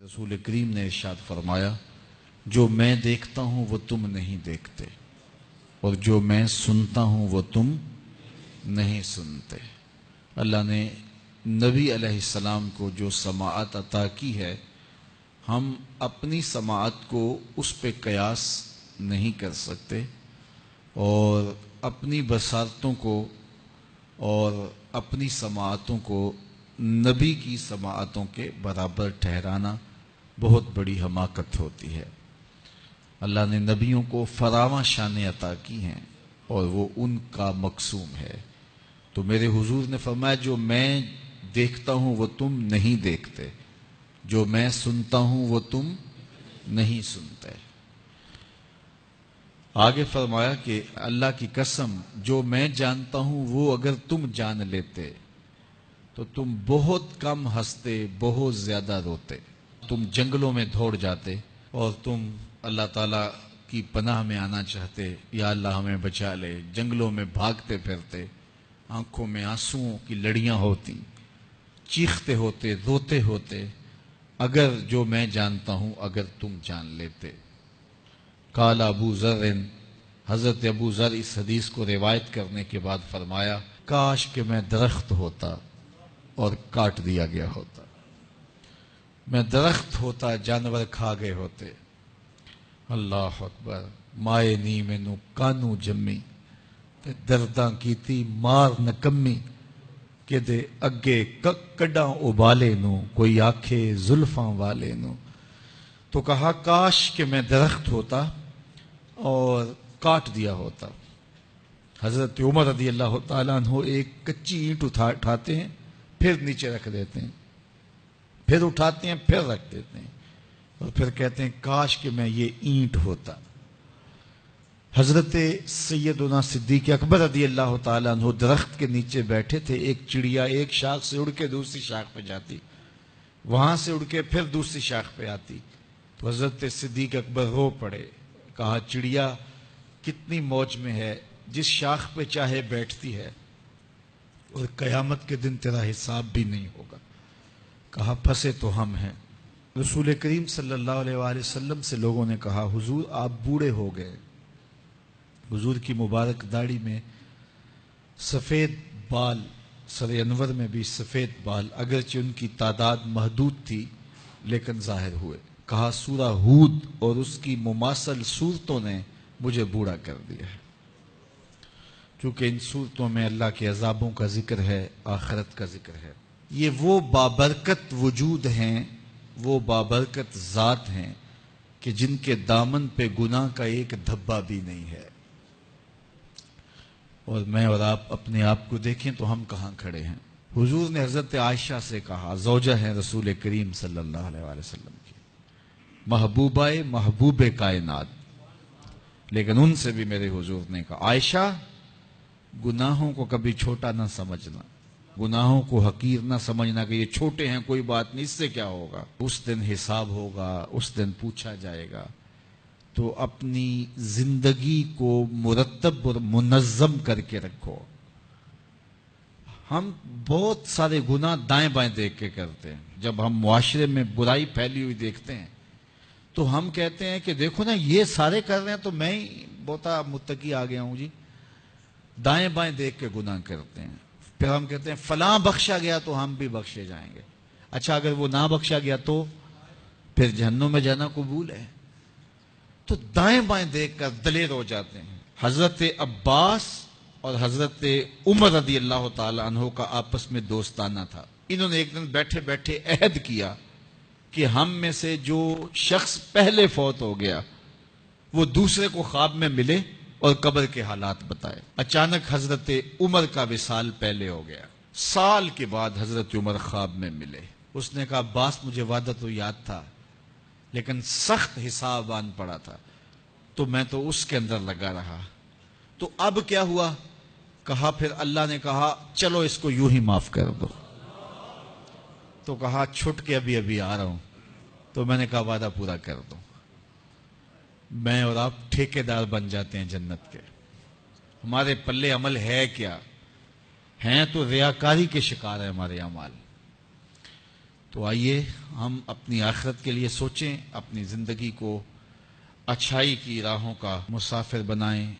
رسول کریم نے ارشاد فرمایا، جو میں دیکھتا ہوں وہ تم نہیں دیکھتے، اور جو میں سنتا ہوں وہ تم نہیں سنتے۔ اللہ نے نبی علیہ السلام کو جو سماعت عطا کی ہے، ہم اپنی سماعت کو اس پہ قیاس نہیں کر سکتے، اور اپنی بصارتوں کو اور اپنی سماعتوں کو نبی کی سماعتوں کے برابر ٹھہرانا بہت بڑی حماقت ہوتی ہے۔ اللہ نے نبیوں کو فراواں شانیں عطا کی ہیں اور وہ ان کا مقسوم ہے۔ تو میرے حضور نے فرمایا، جو میں دیکھتا ہوں وہ تم نہیں دیکھتے، جو میں سنتا ہوں وہ تم نہیں سنتے۔ آگے فرمایا کہ اللہ کی قسم، جو میں جانتا ہوں وہ اگر تم جان لیتے تو تم بہت کم ہنستے، بہت زیادہ روتے، تم جنگلوں میں دوڑ جاتے اور تم اللہ تعالیٰ کی پناہ میں آنا چاہتے، یا اللہ ہمیں بچا لے، جنگلوں میں بھاگتے پھرتے، آنکھوں میں آنسوؤں کی لڑیاں ہوتی، چیختے ہوتے، روتے ہوتے، اگر جو میں جانتا ہوں اگر تم جان لیتے۔ قال ابو ذر، حضرت ابو ذر اس حدیث کو روایت کرنے کے بعد فرمایا، کاش کہ میں درخت ہوتا اور کاٹ دیا گیا ہوتا، میں درخت ہوتا، جانور کھا گئے ہوتے۔ اللہ اکبر۔ مائے نی مینو کانو جمی تے درداں کیتی مار نکمی، کہ دے اگے کڈاں ابالے نو، کوئی آکھے زلفاں والے نو۔ تو کہا کاش کہ میں درخت ہوتا اور کاٹ دیا ہوتا۔ حضرت عمر رضی اللہ تعالیٰ عنہ ایک کچی اینٹ اٹھاتے ہیں، پھر نیچے رکھ دیتے ہیں، پھر اٹھاتے ہیں، پھر رکھ دیتے ہیں، اور پھر کہتے ہیں کاش کہ میں یہ اینٹ ہوتا۔ حضرت سیدنا صدیق اکبر رضی اللہ تعالیٰ عنہ درخت کے نیچے بیٹھے تھے، ایک چڑیا ایک شاخ سے اڑ کے دوسری شاخ پہ جاتی، وہاں سے اڑ کے پھر دوسری شاخ پہ آتی، تو حضرت صدیق اکبر رو پڑے، کہا چڑیا کتنی موج میں ہے، جس شاخ پہ چاہے بیٹھتی ہے، اور قیامت کے دن تیرا حساب بھی نہیں ہوگا۔ کہا پھنسے تو ہم ہیں۔ رسول کریم صلی اللہ علیہ وآلہ وسلم سے لوگوں نے کہا، حضور آپ بوڑھے ہو گئے۔ حضور کی مبارک داڑھی میں سفید بال، سر انور میں بھی سفید بال، اگرچہ ان کی تعداد محدود تھی لیکن ظاہر ہوئے۔ کہا سورہ ہود اور اس کی مماثل صورتوں نے مجھے بوڑھا کر دیا ہے، کیونکہ ان صورتوں میں اللہ کے عذابوں کا ذکر ہے، آخرت کا ذکر ہے۔ یہ وہ بابرکت وجود ہیں، وہ بابرکت ذات ہیں کہ جن کے دامن پہ گناہ کا ایک دھبا بھی نہیں ہے۔ اور میں اور آپ اپنے آپ کو دیکھیں تو ہم کہاں کھڑے ہیں۔ حضور نے حضرت عائشہ سے کہا، زوجہ ہیں رسول کریم صلی اللہ علیہ وآلہ وسلم کی، محبوبہ محبوب کائنات، لیکن ان سے بھی میرے حضور نے کہا، عائشہ گناہوں کو کبھی چھوٹا نہ سمجھنا، گناہوں کو حقیر نہ سمجھنا کہ یہ چھوٹے ہیں کوئی بات نہیں، اس سے کیا ہوگا، اس دن حساب ہوگا، اس دن پوچھا جائے گا۔ تو اپنی زندگی کو مرتب اور منظم کر کے رکھو۔ ہم بہت سارے گناہ دائیں بائیں دیکھ کے کرتے ہیں۔ جب ہم معاشرے میں برائی پھیلی ہوئی دیکھتے ہیں تو ہم کہتے ہیں کہ دیکھو نا یہ سارے کر رہے ہیں تو میں ہی بہت متقی آ گیا ہوں جی۔ دائیں بائیں دیکھ کے گناہ کرتے ہیں، پھر ہم کہتے ہیں فلاں بخشا گیا تو ہم بھی بخشے جائیں گے۔ اچھا اگر وہ نہ بخشا گیا تو پھر جہنم میں جانا قبول ہے؟ تو دائیں بائیں دیکھ کر دلیر ہو جاتے ہیں۔ حضرت عباس اور حضرت عمر رضی اللہ تعالی عنہ کا آپس میں دوستانہ تھا۔ انہوں نے ایک دن بیٹھے بیٹھے عہد کیا کہ ہم میں سے جو شخص پہلے فوت ہو گیا وہ دوسرے کو خواب میں ملے اور قبر کے حالات بتائے۔ اچانک حضرت عمر کا وصال پہلے ہو گیا، سال کے بعد حضرت عمر خواب میں ملے۔ اس نے کہا عباس مجھے وعدہ تو یاد تھا لیکن سخت حساب آن پڑا تھا تو میں تو اس کے اندر لگا رہا، تو اب کیا ہوا؟ کہا پھر اللہ نے کہا چلو اس کو یوں ہی معاف کر دو۔ تو کہا چھٹ کے ابھی ابھی آ رہا ہوں۔ تو میں نے کہا وعدہ پورا کر دو۔ میں اور آپ ٹھیکیدار بن جاتے ہیں جنت کے۔ ہمارے پلے عمل ہے کیا؟ ہیں تو ریاکاری کے شکار ہے ہمارے اعمال۔ تو آئیے ہم اپنی آخرت کے لیے سوچیں، اپنی زندگی کو اچھائی کی راہوں کا مسافر بنائیں.